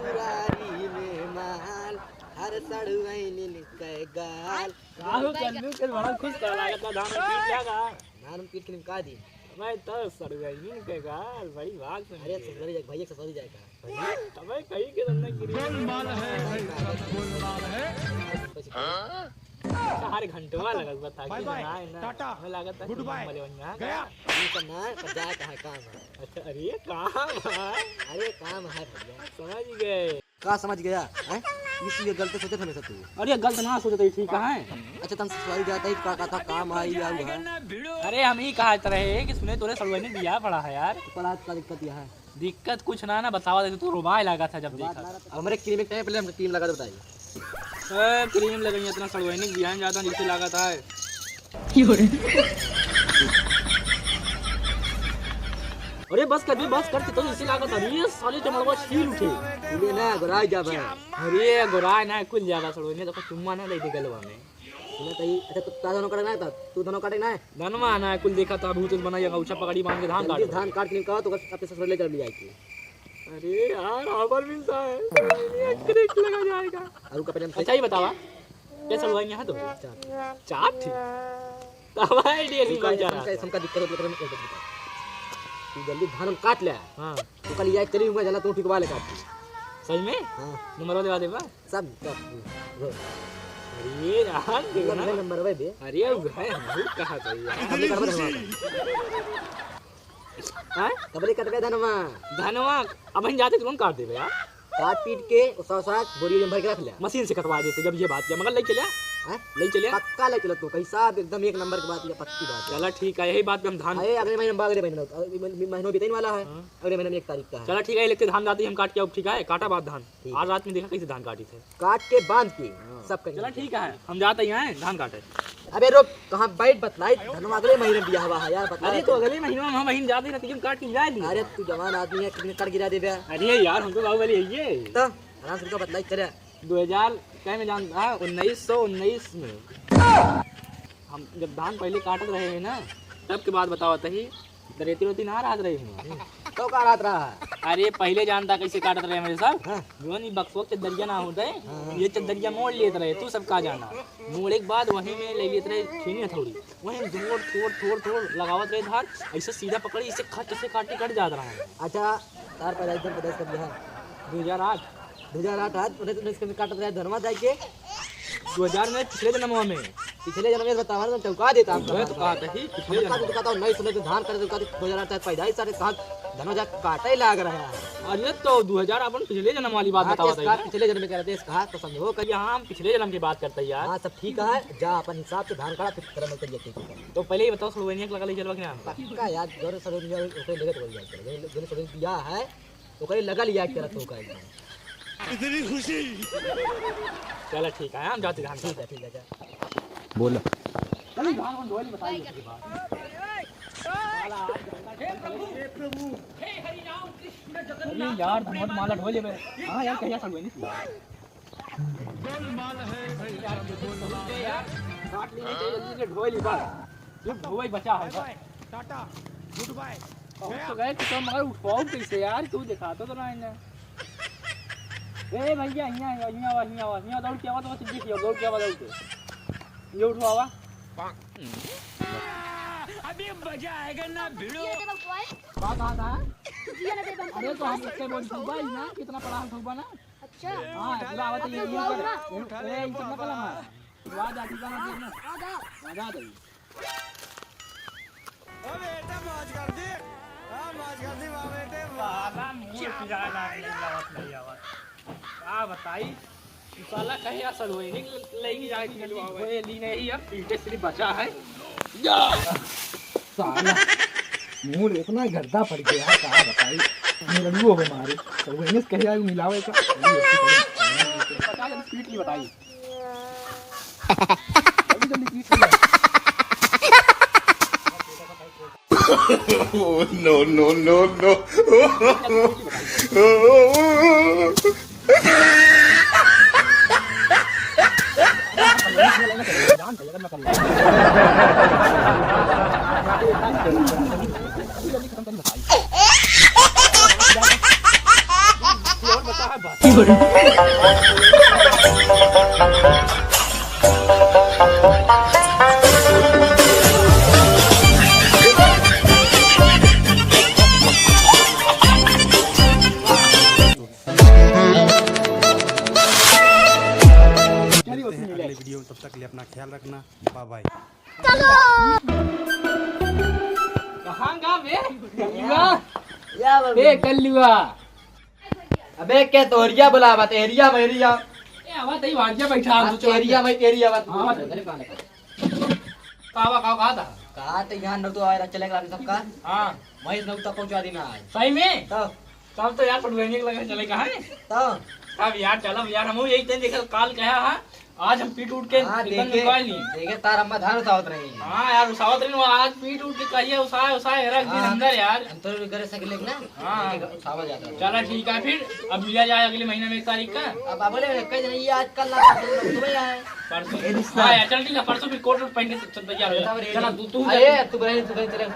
ससुरारी में माल हर सड़ुआइन निकै गाल काहू कल्लू के बड़ा खुश कर लागत था धान पीट जागा नाम पीट के निका दी मैं तो सड़ुआइन के गाल बड़ी भाग से अरे ससुरारी जाए भैया ससुरारी जाएगा तबे कहीं के अंदर गिरी गोलमाल है हर घंटवा लगत बता कि ना टाटा मैं लागत था गुड बाय गया गया इनका ना पर जाए कहाँ काम है अच्छा अरे काम है अरे काम है भैया समझ गए का समझ गया हैं इसलिए गलत सोचे थे हमेशा तू अरे गलत ना सोचते ठीक है अच्छा तुम ससुरारी जाता ही का था काम है या हुआ है अरे हम ही कहा रहे कि सुने तोरे सड़ुआइन ने दिया पड़ा है यार पढ़ा का दिक्कत यह है दिक्कत कुछ ना बतावा दे तो रुमाल लगा था जब देखा हमारे क्रीम टाइम पहले हम क्रीम लगा दे बताइए क्रीम लगाई इतना सड़वाई नहीं दिया ज्यादा नीचे लागत है अरे बस कर तो इसी लागत अरे साले टमाटर छील उठे ये ना गोराई जा भाई अरे गोराय ना कुल ज्यादा सड़वाई ने तो चुम्मा ना ले दे गलवा में सुना तई अच्छा तू दोनों काटना है तू दोनों काटेगा ना धनवा ना कुल देखा था भूत बनाया ऊंचा पकड़ी बांध के धान जल्दी काट धान काट के निकाल तो अपने ससुर ले कर लिया आएगी अरे यार ऑफर मिलता है क्रिक लगा जाएगा और का पहले अच्छा ही बतावा कैसा सड़वाई यहाँ तो चाट थी दवाई डेली बन जा रहा हमका दिक्कत होती है तू जल्दी धान काट ले हां तू कल याद चली हुआ जना तू ठिकवा ले काट सही में हां नंबर दे बा सब अरे यार देखो ना नंबर वे दे अरे वो है बहुत कहा था यार हमने कर बना हां कबले कट गए धनवा धनवा अब हम जाते तुरंत काट देबे यार काट पीट के उस साथ बोरी में भर के रख ले मशीन से कटवा देते जब ये बात किया मगर ले चलिया हैं ले चलिया पक्का ले चलो तू कैसा एकदम एक नंबर की बात ये पक्की बात है चला ठीक है यही बात पे हम धान अरे अगले महीने अगले महीने महीनों बीतने वाला है अगले महीने में 1 तारीख का है चला ठीक है लेके धान जाते हम काट के अब ठीक है काटा बात धान आज रात में देखा कैसे धान काटी थे काट के बांध के सब करेंगे चला ठीक है हम जाते हैं धान काटे अबे रुक कहां बैठ बतलाई धनवा अगले महीने बियाह हुआ है यार बता अरे तो अगले महीने में हम वहीं जाते रहते हम काट के जाए अरे तू जवान आदमी है कितने कर गिरा दे बे अरे यार हम तो बाहुबली है ये तो आराम से बतलाई चले 2000 क्या में जानता 1919 में हम जब धान पहले काटत रहे हैं ना तब के बाद बताओ तही रेती रोती ना रात रहे हैं तो का रात रहा है अरे पहले जानता कैसे काटत रहे मेरे सब हाँ। जो नहीं बक्सों चदरिया ना होता है ये चदरिया मोड़ लेते रहे तू सब का जाना मोड़े के बाद वहीं में ले लेते रहे छीनी थोड़ी वहीं थोड़ लगावत रहे धान ऐसे सीधा पकड़ी इसे खट से काट के कट जाता रहा अच्छा तार पैदाइश दिन पैदाइश कर दिया 2008 2008 19 में काटत रहे धनवा जाए के 2000 में पिछले जन्म में पिछले जन्म में बतावा ना चौका देता हम मैं तो कहा था ही पिछले का जन्म तो कहता हूं नहीं सुने तो धान करे तो कहता 2008 तक पैदाइश सारे साथ धनवा जा काटे लग रहा है अरे तो 2000 अपन पिछले जन्म वाली बात बतावा था पिछले जन्म में कहते हैं कहा तो समझो कि यहाँ हम पिछले जन्म की बात करते हैं यार हां सब ठीक है जा अपन हिसाब से धान काटा फिर तरह में करिए ठीक तो पहले ही बताओ स्लोवेनिया लगा ले चलवा क्या पक्का याद जोर सरो ओके लेके तो जाए जो सरो दिया है ओके लगा लिया एक तरह तो का इतनी खुशी चलो ठीक है हम जाते धान ठीक है जा बोलो चलो धान को ढोली बताइए उसके बाद हे प्रभु हे हरि राम कृष्ण जगन्नाथ यार बहुत माला ढोले में हां यार कहिया सब नहीं गोलमाल है भैया गोलमाल है यार काट ली नहीं जल्दी से ढोली बस ये ढोई बचा है टाटा गुड बाय तो गए तो मगर उठाओ कैसे यार तू दिखाता तो ना इन्हें ए भैया यहाँ दौड़ के आवा तो सीधी की दौड़ के आवा दौड़ के ये उठवावा अभी मजा आएगा ना भिड़ो बात आता है अरे तो हम इससे बोल सकता है ना कितना पढ़ा हम सकता ना अच्छा हां पूरा आवत ये कर ए कितना कलम है वाद आती का ना देखना आजा दे ओ बेटा मौज कर दी हां मौज कर दी वाह बेटे बाबा मुंह पिरा नहीं आवत क्या बताई साला कहीं असर हुई नहीं लेगी जाएगी वो ली नहीं अब पीछे सिर्फ बचा है साला मुंह इतना गर्दा पड़ गया कहां बताई मेरा वो हमारे तो वो इन्हें कहिया मिलावे का पता है स्पीड की बताई जल्दी स्पीड no जान चाहिए मैं कर बात अगले वीडियो तब तक के लिए अपना ख्याल रखना। Bye bye. कहाँ गा बे कल्लुआ अबे क्या तोरिया बुलावा तेरिया मेरिया ए आवा तई भाग्य बैठा हम तो तेरिया मैं तेरिया बात हाँ। कावा कहा था कहा तो यहाँ न तो आया चलेगा सबका हाँ वही न तो पहुंचा देना आज सही में तो तब तो यार पटवेंगे लगा चले कहाँ है तो अब यार चलो यार हम यही दिन देखा काल कहा है आज हम पीट उठ के हाँ एकदम देखे निकाल ली देखे तार अम्मा धान उठावत रही हाँ यार उसावत रही आज पीट उठ के कहिए उसाए उसाए रख दिन अंदर यार हम तो करे सकले ना हाँ। उठावा जाता चलो ठीक है फिर अब लिया जाए अगले महीने में 1 तारीख का अब बोले कई दिन ये आज कल ना तुम्हें आए परसों हाँ यार चल ठीक है परसों फिर कोट पहन के तैयार हो जा चलो तू अरे तू बहन तेरे